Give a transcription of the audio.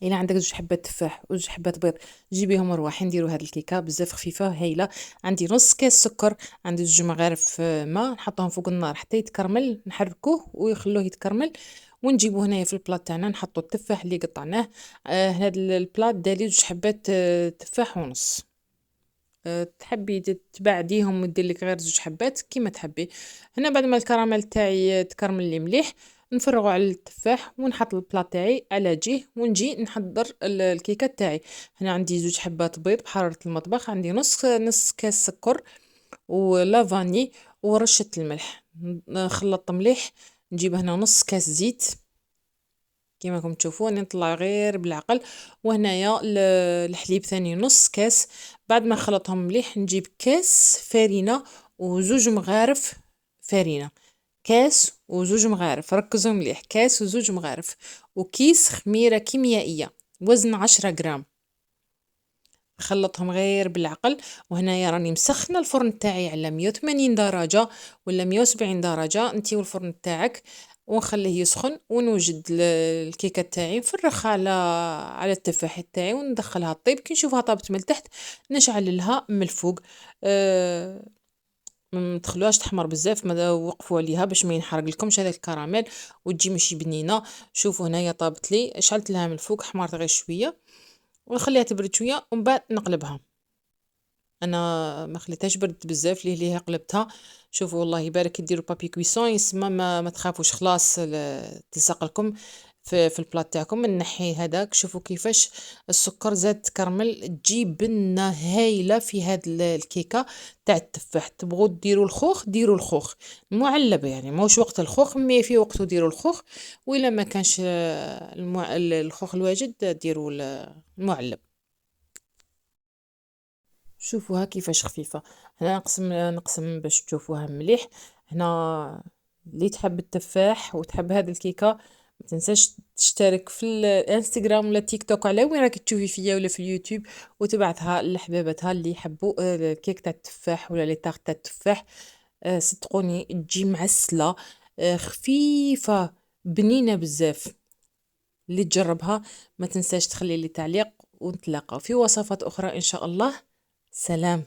الا عندك زوج حبات تفاح وزوج حبات بيض، جيبيهم رواحي نديرو هاد الكيكه بزاف خفيفه هايله. عندي نص كاس سكر، عندي زوج مغارف ماء، نحطهم فوق النار حتى يتكرمل، نحركوه ويخلوه يتكرمل. ونجيبو هنايا في البلاط تاعنا نحطو التفاح اللي قطعناه. هاد البلاط دالي زوج حبات تفاح ونص. تحبي تبعديهم ودير لك غير زوج حبات كيما تحبي. هنا بعد ما الكراميل تاعي تكرمل لي مليح، نفرغو على التفاح ونحط البلاط تاعي على جهه، ونجي نحضر الكيكه تاعي. هنا عندي زوج حبات بيض بحراره المطبخ، عندي نص كاس سكر ولا فاني ورشه الملح. نخلط مليح. نجيب هنا نص كاس زيت كيما راكم تشوفوا، نطلع غير بالعقل. وهنايا الحليب ثاني نص كاس. بعد ما خلطهم مليح نجيب كاس فرينه وزوج مغارف فرينه. كاس وزوج مغارف، ركزوا مليح، كاس وزوج مغارف. وكيس خميره كيميائيه وزن 10 غرام. خلطهم غير بالعقل. وهنايا راني مسخنه الفرن تاعي على 180 درجه ولا 170 درجه انتي والفرن تاعك. ونخليه يسخن ونوجد الكيكه تاعي، نفرخها على التفاح تاعي وندخلها طيب. كي نشوفها طابت من التحت نشعل لها من الفوق. أه ما تخلوهاش تحمر بزاف، ما وقفوا عليها باش ما ينحرق لكمش هذا الكراميل وتجي ماشي بنينه. شوفوا هنايا طابت لي، شعلت لها من الفوق، حمرت غير شويه ونخليها تبرد شويه ومن بعد نقلبها. انا ما خليتهاش برد بزاف ليه قلبتها. شوفوا والله يبارك ديروا بابي كويسون يسمى، ما تخافوش خلاص تلصق لكم في البلاط تاعكم. نحي هذاك، شوفوا كيفاش السكر زاد تكرمل، تجيب بنه هايله في هاد الكيكه تاع التفاح. تبغوا ديروا الخوخ ديروا الخوخ معلب، يعني ماهوش وقت الخوخ مي في وقته ديروا الخوخ. والا ما كانش الخوخ الواجد ديروا المعلب. شوفوها كيفاش خفيفة. هنا نقسم باش تشوفوها مليح. هنا اللي تحب التفاح وتحب هذه الكيكة ما تنساش تشترك في الانستغرام ولا تيك توك على وين راك تشوفي فيا ولا في اليوتيوب، وتبعثها لحبابتها اللي يحبوا الكيك تاع التفاح ولا لي تارت تاع التفاح. صدقوني تجي معسلة، خفيفة، بنينة بزاف. اللي تجربها ما تنساش تخلي لي تعليق، ونتلاقاو في وصفات أخرى إن شاء الله. سلام.